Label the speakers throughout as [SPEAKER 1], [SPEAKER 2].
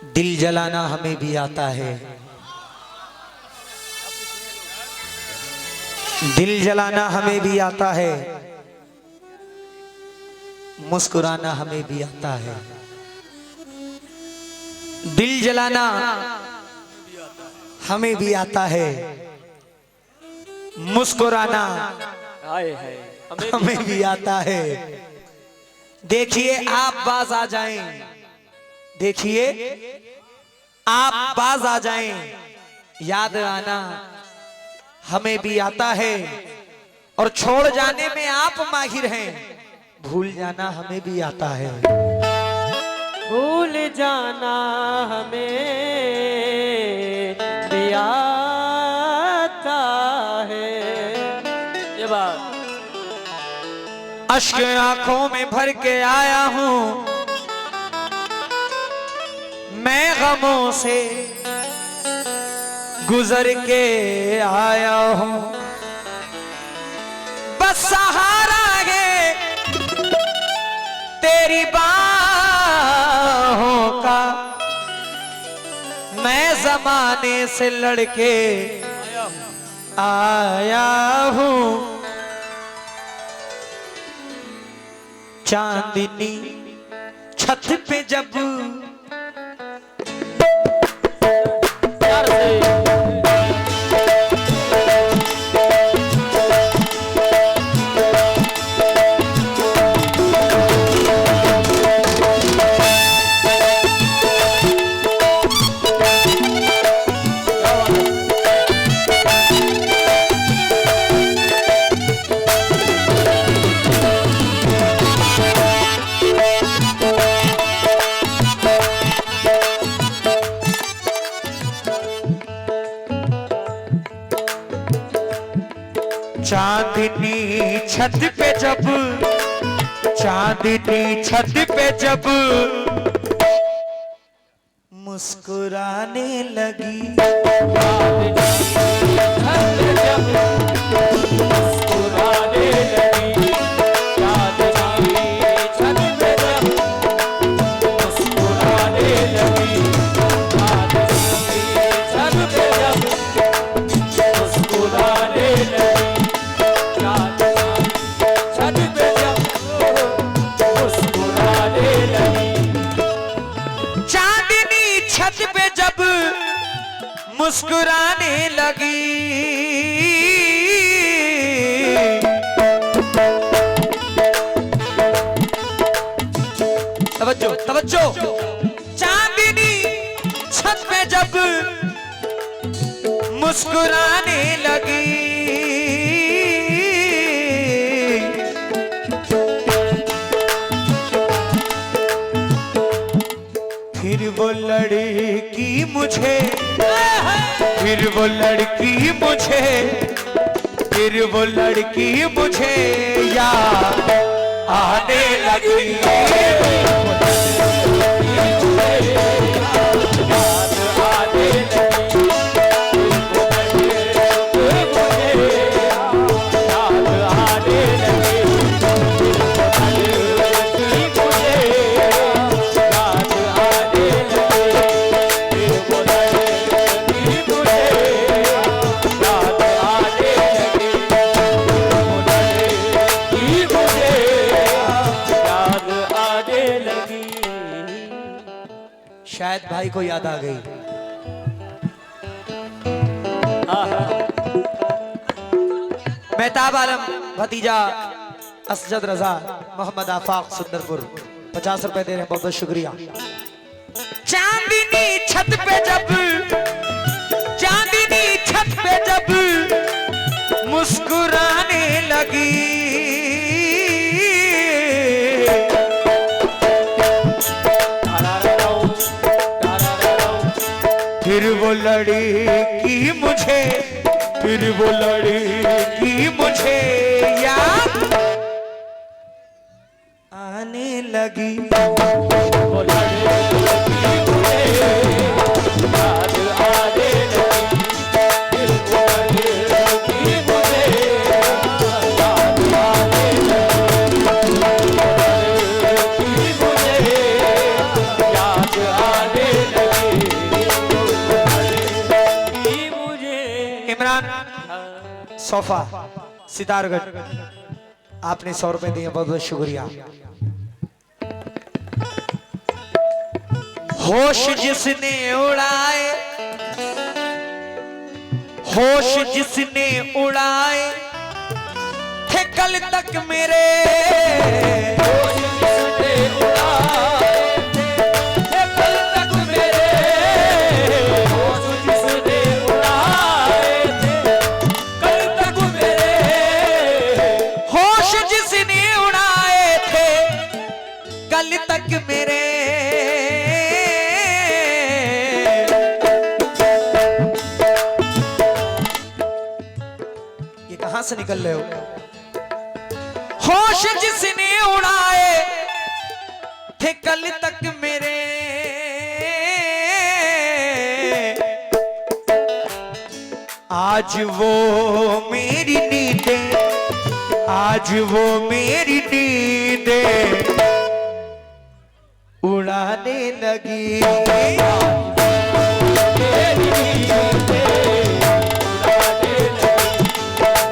[SPEAKER 1] दिल जलाना हमें भी आता है, दिल जलाना हमें भी आता है, मुस्कुराना हमें भी आता है। दिल जलाना हमें भी आता है, मुस्कुराना हमें भी आता है। देखिए आप बाज आ जाएं, देखिए आप बाज आ जाएं, याद आना हमें भी आता है। और छोड़ जाने में आप माहिर हैं, भूल जाना हमें भी आता है।
[SPEAKER 2] भूल जाना हमें भी आता है। ये बात
[SPEAKER 1] अश्क आंखों में भर के आया हूं मैं, गमों से गुजर के आया हूं। बस सहारा है तेरी बाहों का, मैं जमाने से लड़के आया हूं। चांदनी छत पे जब चांदनी छत पे जब, चांदनी छत पे जब मुस्कुराने लगी,
[SPEAKER 2] मुस्कुराने लगी। चांदनी छत पे जब मुस्कुराने लगी, चांदनी छत पे जब मुस्कुराने लगी।
[SPEAKER 1] छत पे जब मुस्कुराने लगी, तवज्जो तवज्जो। चांदनी छत पे जब मुस्कुराने लगी, फिर वो लड़की मुझे, फिर वो लड़की मुझे, फिर वो लड़की मुझे याद आने लगी। शायद भाई को याद आ गई। मेहताब आलम भतीजा असजद रजा मोहम्मद आफाक सुंदरपुर 50 रुपए दे रहे हैं, बहुत बहुत शुक्रिया। चांदनी छत पे जब, चांदनी छत पे जब मुस्कुराने लगी, फिर वो लड़की मुझे, फिर वो लड़की मुझे याद आने लगी। वो लड़की मुझे याद आने लगी, फिर वो लड़की मुझे याद आने लगी, लड़की मुझे याद आने लगी। इमरान सोफा सितारगढ़, आपने 100 रुपए दिए, बहुत बहुत शुक्रिया। होश जिसने उड़ाए, होश जिसने उड़ाए थे कल तक मेरे,
[SPEAKER 2] होश जिसने उड़ाए थे कल तक मेरे, होश जिसने उड़ाए थे कल तक मेरे,
[SPEAKER 1] होश जिसने उड़ाए थे कल तक मेरे। ये कहां से निकल रहे हो? होश जिसने उड़ाए थे कल तक मेरे, आज वो मेरी नींदें, आज वो मेरी नींदें उड़ाने लगी।
[SPEAKER 2] तेरी नींदें उड़ाने लगी,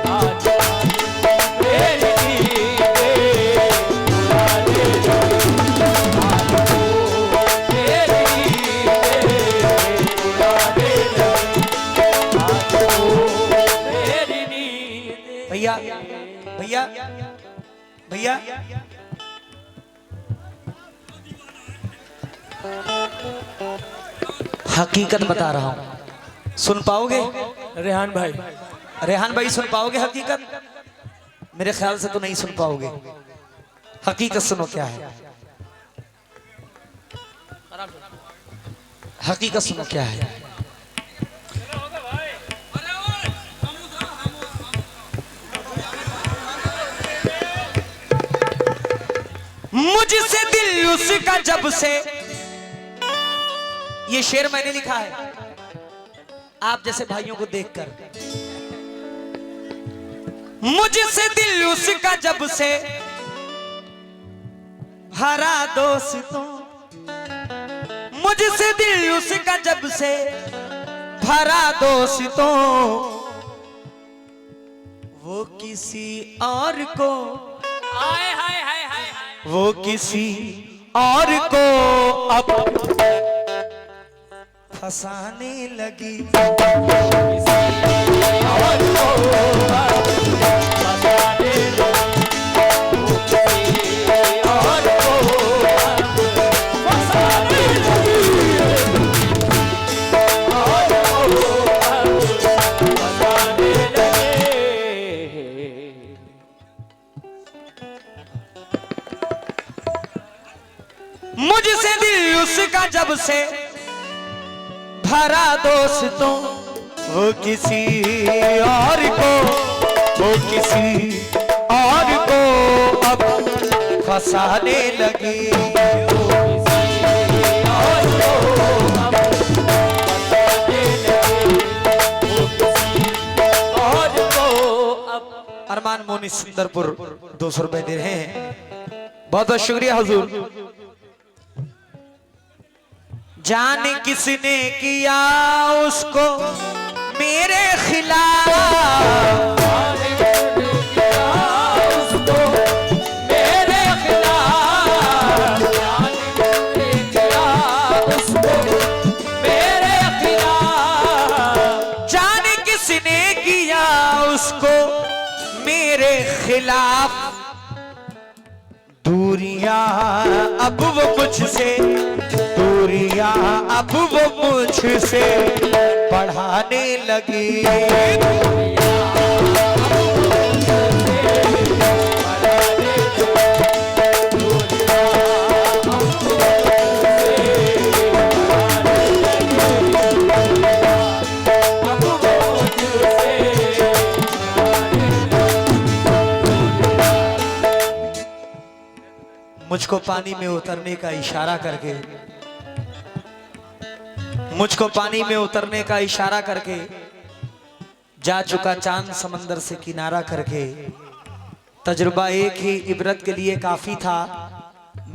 [SPEAKER 2] आज मेरी नींदें उड़ाने लगी, आज तेरी नींदें उड़ाने लगी, आज मेरी नींदें।
[SPEAKER 1] भैया भैया भैया हकीकत बता रहा हूं, सुन पाओगे?
[SPEAKER 2] रेहान भाई,
[SPEAKER 1] रेहान भाई सुन पाओगे हकीकत? मेरे ख्याल से तो नहीं सुन पाओगे। हकीकत सुनो क्या है, हकीकत सुनो क्या है। मुझसे दिल उसका जब से, ये शेर मैंने लिखा है आप जैसे भाइयों को देखकर। मुझसे दिल उसका जब से भरा दोस्तों, मुझसे दिल उसका जब से भरा दोस्तों, वो किसी और को,
[SPEAKER 2] हाय हाय हाय हाय,
[SPEAKER 1] वो किसी और को अब फंसाने लगी।
[SPEAKER 2] और को फंसाने लगी, और को फंसाने लगी, और को फंसाने लगी।
[SPEAKER 1] मुझसे दिल उसका जब से भरा दोस्तों, वो किसी और को, वो किसी और को अब फंसाने लगी।
[SPEAKER 2] और को अब फंसाने लगी, वो किसी और को अब।
[SPEAKER 1] अरमान मोनी सुंदरपुर 200 रुपए दे रहे हैं, बहुत बहुत शुक्रिया हुजूर। जाने किसने किया उसको मेरे खिलाफ,
[SPEAKER 2] उसको मेरे खिलाफ, उसको मेरे खिलाफ,
[SPEAKER 1] जाने किसने किया उसको मेरे खिलाफ। दूरियां अब वो मुझसे, दूरियां अब वो मुझसे बढ़ाने लगी। मुझको पानी में उतरने का इशारा करके, मुझको पानी में उतरने का इशारा करके जा चुका चांद समंदर से किनारा करके। तजुर्बा एक ही इबरत के लिए काफी था,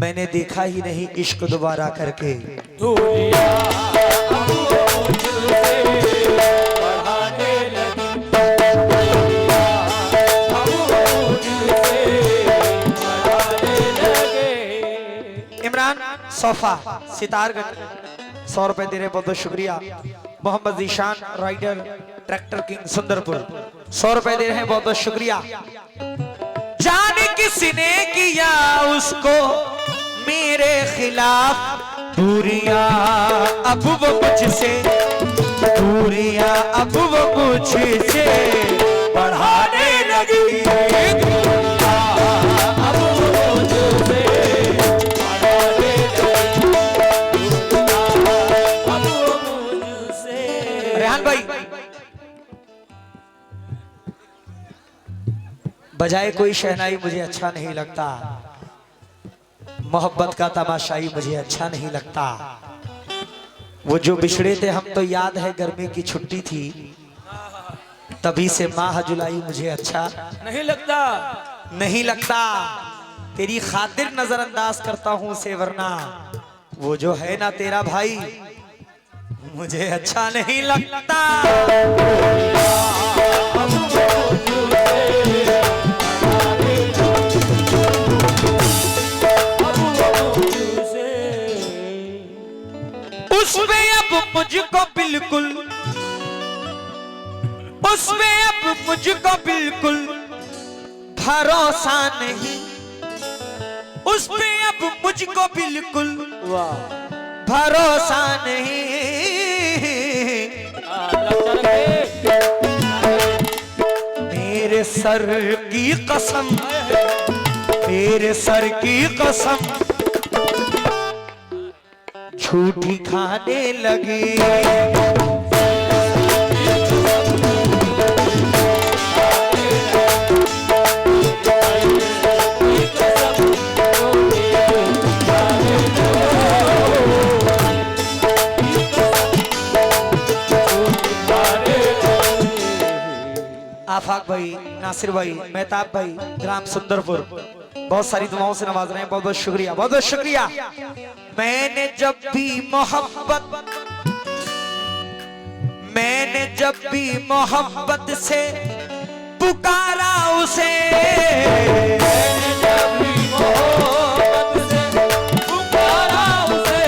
[SPEAKER 1] मैंने देखा ही नहीं इश्क दोबारा करके।
[SPEAKER 2] दूरियां अब मुझसे बढ़ाने लगी,
[SPEAKER 1] सोफा सितारगढ़ 100 रुपए दे रहे, बहुत बहुत शुक्रिया। Mohammad Zeeshan rider tractor king Sundarpur 100 रुपए दे रहे हैं, बहुत बहुत शुक्रिया। जाने किसने किया उसको मेरे खिलाफ दूरियां, अब वो मुझसे दूरियां, अब वो मुझसे बढ़ाने लगी।
[SPEAKER 2] अब वो मुझसे बढ़ाने लगी, अब वो मुझसे।
[SPEAKER 1] रेहान भाई बजाए कोई शहनाई मुझे अच्छा नहीं लगता, मोहब्बत का तमाशाई मुझे अच्छा नहीं लगता। वो जो बिछड़े थे हम तो याद है गर्मी की छुट्टी थी, तभी से माह जुलाई मुझे अच्छा
[SPEAKER 2] नहीं लगता,
[SPEAKER 1] नहीं लगता। तेरी खातिर नजरअंदाज करता हूं उसे, वरना वो जो है ना तेरा भाई मुझे अच्छा नहीं लगता। उसमें अब मुझको बिल्कुल, उसमें अब मुझको बिल्कुल भरोसा नहीं, उसमें अब मुझको बिल्कुल भरोसा नहीं। मेरे सर की कसम, मेरे सर की कसम झूठी खाने लगी। आफाक भाई, नासिर भाई, मेहताब भाई, ग्राम सुंदरपुर बहुत सारी दुआओं से नवाज रहे हैं, बहुत बहुत शुक्रिया, बहुत बहुत शुक्रिया। मैंने जब भी मोहब्बत, मैंने जब भी मोहब्बत से पुकारा उसे,
[SPEAKER 2] मैंने जब भी मोहब्बत से पुकारा उसे,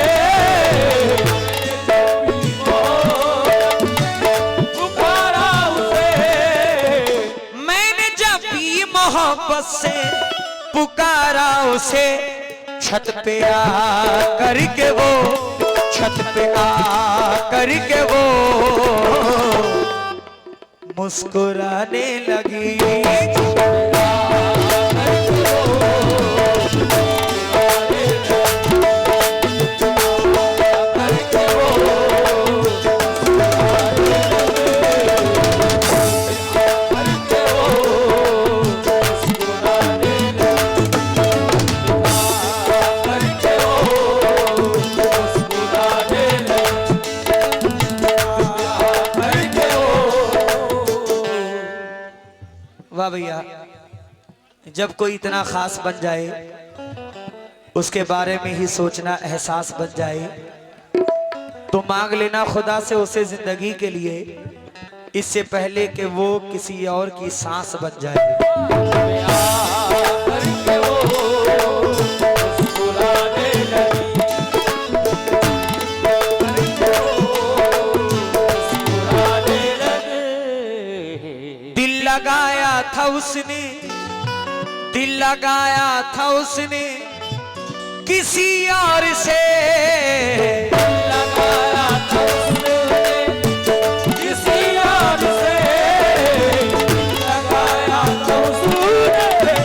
[SPEAKER 2] पुकारा उसे,
[SPEAKER 1] मैंने जब भी मोहब्बत से पुकारा उसे, छत पे आ करके वो, छत पे आ करके वो मुस्कुराने लगी। वाह भैया, जब कोई इतना खास बन जाए उसके बारे में ही सोचना एहसास बन जाए, तो मांग लेना खुदा से उसे जिंदगी के लिए, इससे पहले कि वो किसी और की सांस बन जाए। लगाया था उसने, दिल लगाया था उसने किसी और से,
[SPEAKER 2] लगाया था उसने किसी और से, लगाया था उसने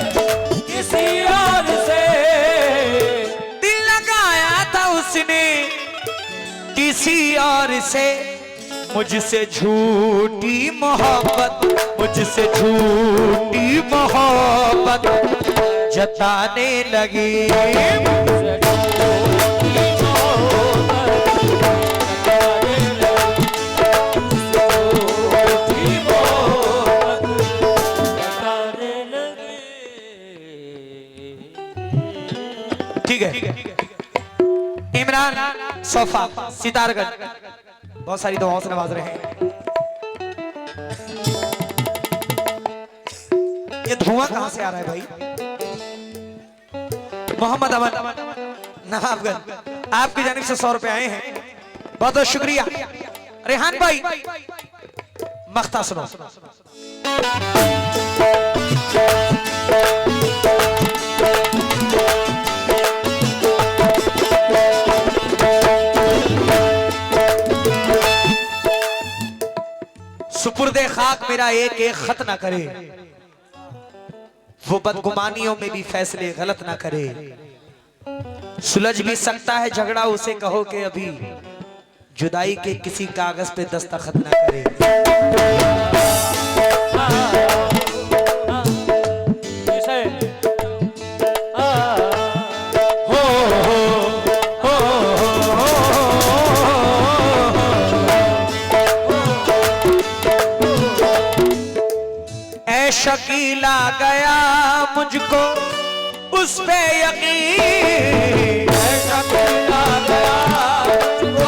[SPEAKER 2] किसी और से,
[SPEAKER 1] दिल लगाया था उसने किसी और से। मुझसे झूठी मोहब्बत, मुझसे झूठी मोहब्बत जताने लगी। ठीक है, इमरान सोफा सितारगढ़ बहुत सारी दुआओं से नवाज रहे हैं। ये धुआं कहां से आ रहा है भाई? मोहम्मद अमन नवाबगंज आपकी जानिब से 100 रुपए आए हैं, बहुत बहुत शुक्रिया। रेहान भाई मख्ता सुनो। सुपुर्दे खाक मेरा एक एक खत ना करे, वो बदगुमानियों में भी फैसले गलत ना करे। सुलझ भी सकता है झगड़ा, उसे कहो कि अभी जुदाई के किसी कागज पे दस्तखत ना करे। ऐ शकीला गया मुझको उस पे यकीन,
[SPEAKER 2] ऐ शकीला गया मुझको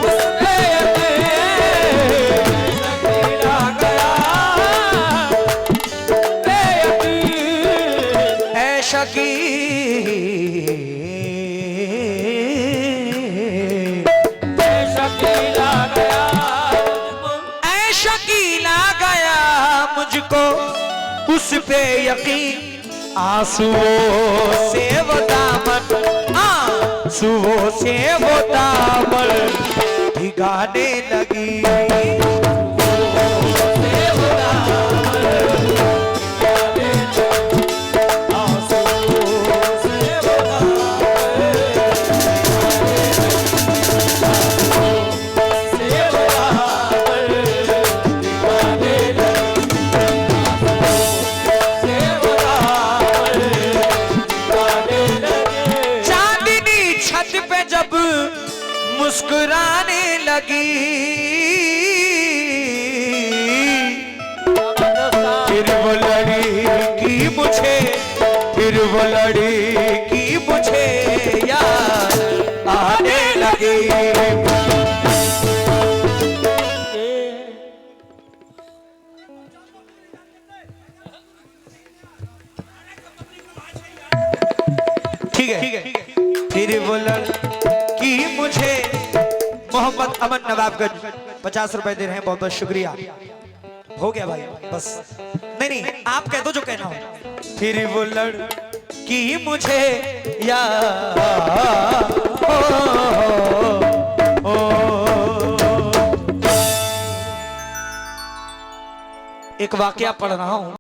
[SPEAKER 2] उस पे यकीन, शकीला गया पे यकीन,
[SPEAKER 1] ऐ शकील
[SPEAKER 2] शकीला गया
[SPEAKER 1] ऐ शकीला गया मुझको उस पे यकीन। आंसुओं से वो दामन, आंसुओं से वो दामन भिगाने लगी। मुस्कुराने लगी, फिर वो लड़की मुझे, फिर वो लड़की मुझे याद आने लगी। ठीक है, फिर वो लड़की मुझे। मोहम्मद अमन नवाबगंज 50 रुपए दे रहे हैं, बहुत बहुत शुक्रिया। हो गया भाई बस, नहीं आप कह दो जो कहना हो। फिर वो लड़की मुझे याद एक वाकया पढ़ रहा हूं।